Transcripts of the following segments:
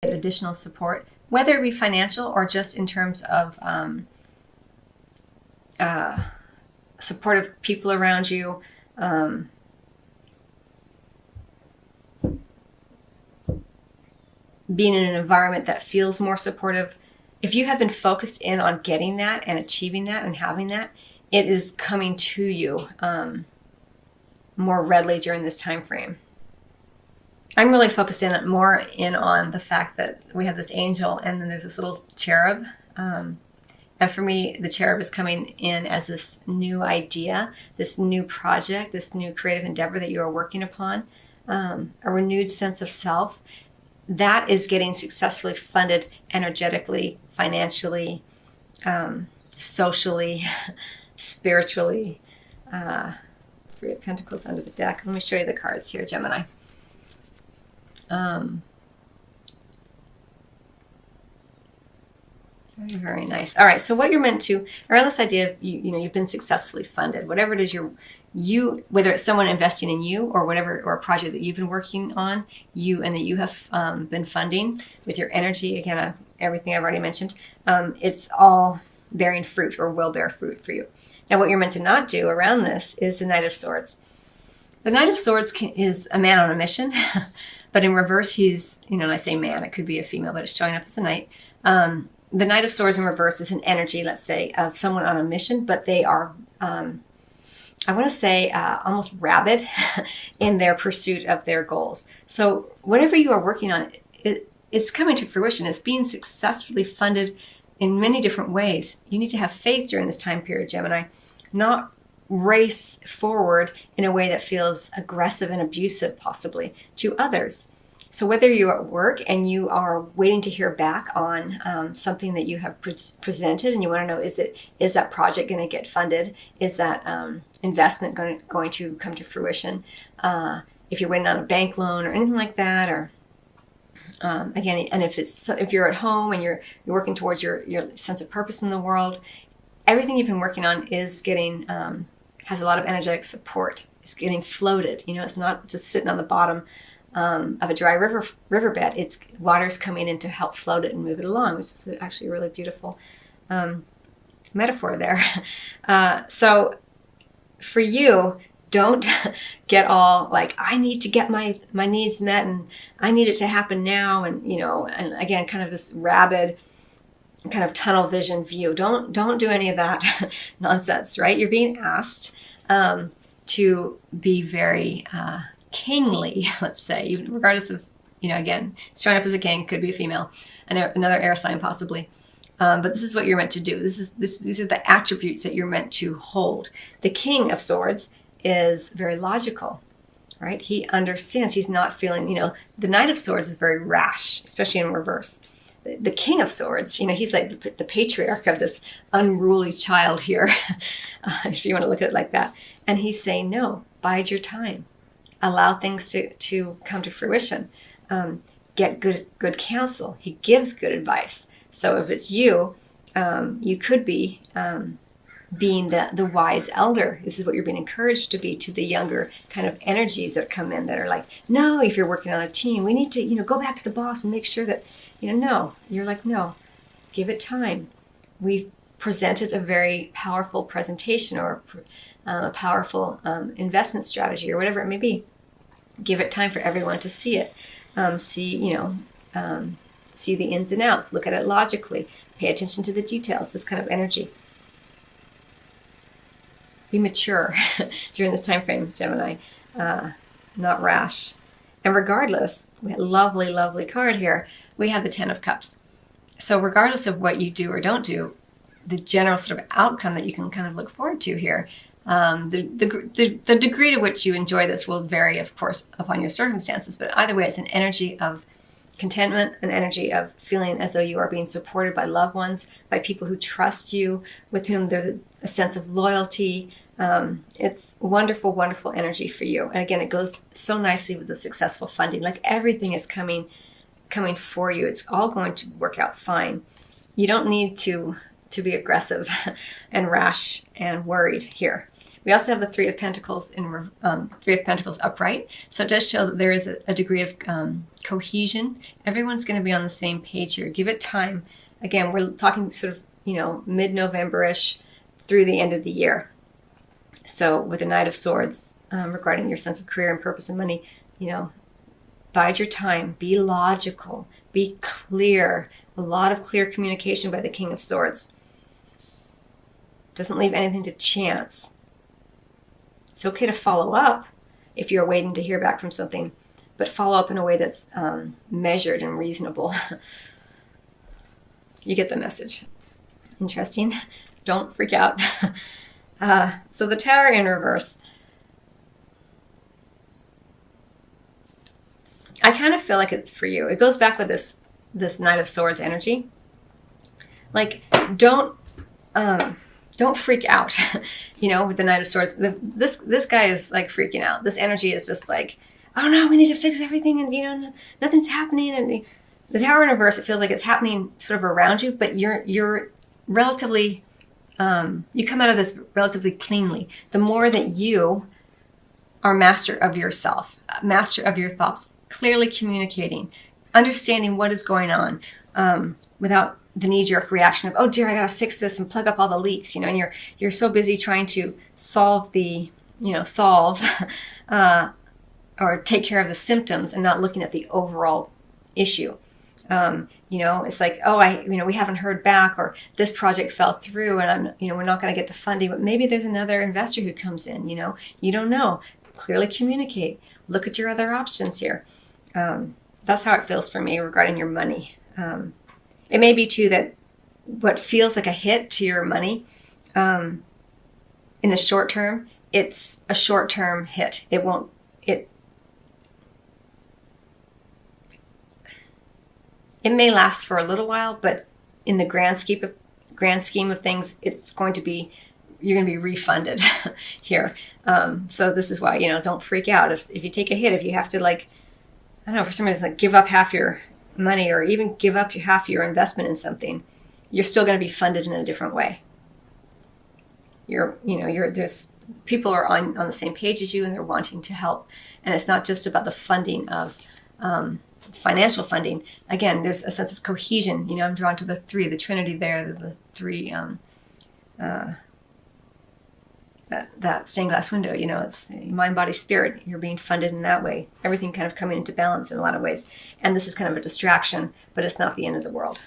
additional support, whether it be financial or just in terms of supportive people around you. Being in an environment that feels more supportive. If you have been focused in on getting that and achieving that and having that, it is coming to you more readily during this time frame. I'm really focused more on the fact that we have this angel and then there's this little cherub. And for me, the cherub is coming in as this new idea, this new project, this new creative endeavor that you are working upon, a renewed sense of self. That is getting successfully funded energetically, financially, socially, spiritually. Three of Pentacles under the deck. Let me show you the cards here, Gemini. Very, very nice. All right, so what you're meant to, around this idea of, you've been successfully funded. Whatever it is whether it's someone investing in you or whatever, or a project that you've been working on, and that you have been funding with your energy, again, everything I've already mentioned, it's all bearing fruit or will bear fruit for you. Now, what you're meant to not do around this is the Knight of Swords. The Knight of Swords is a man on a mission, but in reverse, he's, I say man, it could be a female, but it's showing up as a knight. The Knight of Swords in reverse is an energy, let's say, of someone on a mission, but they are, I want to say, almost rabid in their pursuit of their goals. So whatever you are working on, it's coming to fruition. It's being successfully funded in many different ways. You need to have faith during this time period, Gemini, not race forward in a way that feels aggressive and abusive, possibly, to others. So whether you're at work and you are waiting to hear back on something that you have presented and you want to know, is that project going to get funded? Is that investment going to come to fruition? If you're waiting on a bank loan or anything like that, or again, and if you're at home and you're working towards your sense of purpose in the world, everything you've been working on is getting has a lot of energetic support. It's getting floated. It's not just sitting on the bottom of a dry riverbed. It's water's coming in to help float it and move it along, which is actually a really beautiful metaphor there. So for you, don't get all like, I need to get my needs met and I need it to happen now. And, and again, kind of this rabid kind of tunnel vision view. Don't do any of that nonsense, right? You're being asked to be very kingly, let's say, even regardless of, again, showing up as a king, could be a female, and another air sign possibly. But this is what you're meant to do. These are the attributes that you're meant to hold. The King of Swords is very logical, right? He understands. He's not feeling, the Knight of Swords is very rash, especially in reverse. The King of Swords, he's like the patriarch of this unruly child here, if you want to look at it like that. And he's saying, no, bide your time. Allow things to come to fruition. Get good counsel. He gives good advice. So if it's you, you could be being the wise elder. This is what you're being encouraged to be to the younger kind of energies that come in that are like, no, if you're working on a team, we need to, go back to the boss and make sure that, no. You're like, no, give it time. We've presented a very powerful presentation or a powerful investment strategy or whatever it may be. Give it time for everyone to see it. See the ins and outs. Look at it logically. Pay attention to the details. This kind of energy. Be mature during this time frame, Gemini. Not rash. And regardless, we have a lovely, lovely card here. We have the Ten of Cups. So regardless of what you do or don't do, the general sort of outcome that you can kind of look forward to here, the degree to which you enjoy this will vary, of course, upon your circumstances. But either way, it's an energy of contentment, an energy of feeling as though you are being supported by loved ones, by people who trust you, with whom there's a sense of loyalty. It's wonderful, wonderful energy for you. And again, it goes so nicely with the successful funding. Like everything is coming for you. It's all going to work out fine. You don't need to be aggressive and rash and worried here. We also have the Three of Pentacles Three of Pentacles upright. So it does show that there is a degree of cohesion. Everyone's going to be on the same page here. Give it time. Again, we're talking sort of, mid-November-ish through the end of the year. So with the Knight of Swords, regarding your sense of career and purpose and money, bide your time, be logical, be clear. A lot of clear communication by the King of Swords. Doesn't leave anything to chance. It's okay to follow up if you're waiting to hear back from something, but follow up in a way that's measured and reasonable. You get the message. Interesting. Don't freak out. So the Tower in reverse. I kind of feel like it's for you. It goes back with this Knight of Swords energy. Like, don't freak out, with the Knight of Swords. This guy is like freaking out. This energy is just like, oh no, we need to fix everything, and nothing's happening. And the Tower in reverse, it feels like it's happening sort of around you, but you're relatively, you come out of this relatively cleanly. The more that you are master of yourself, master of your thoughts, clearly communicating, understanding what is going on, without the knee-jerk reaction of, oh dear, I gotta fix this and plug up all the leaks, and you're so busy trying to solve or take care of the symptoms and not looking at the overall issue. It's like, oh, we haven't heard back, or this project fell through, and we're not going to get the funding, but maybe there's another investor who comes in. You don't know. Clearly communicate. Look at your other options here. That's how it feels for me regarding your money. It may be too that what feels like a hit to your money, in the short term, it's a short-term hit. It may last for a little while, but in the grand scheme of things, you're going to be refunded here. So this is why, don't freak out. If you take a hit, if you have to for some reason, give up half your money, or even give up half your investment in something, you're still going to be funded in a different way. There's people are on the same page as you, and they're wanting to help. And it's not just about the funding of, financial funding. Again, there's a sense of cohesion. I'm drawn to the Trinity there, the three, that stained glass window, it's mind, body, spirit. You're being funded in that way. Everything kind of coming into balance in a lot of ways. And this is kind of a distraction, but it's not the end of the world.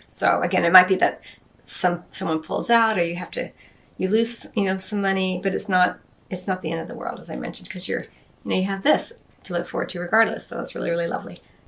So again, it might be that someone pulls out, or you lose, some money, but it's not the end of the world, as I mentioned, because you have this to look forward to regardless. So it's really, really lovely.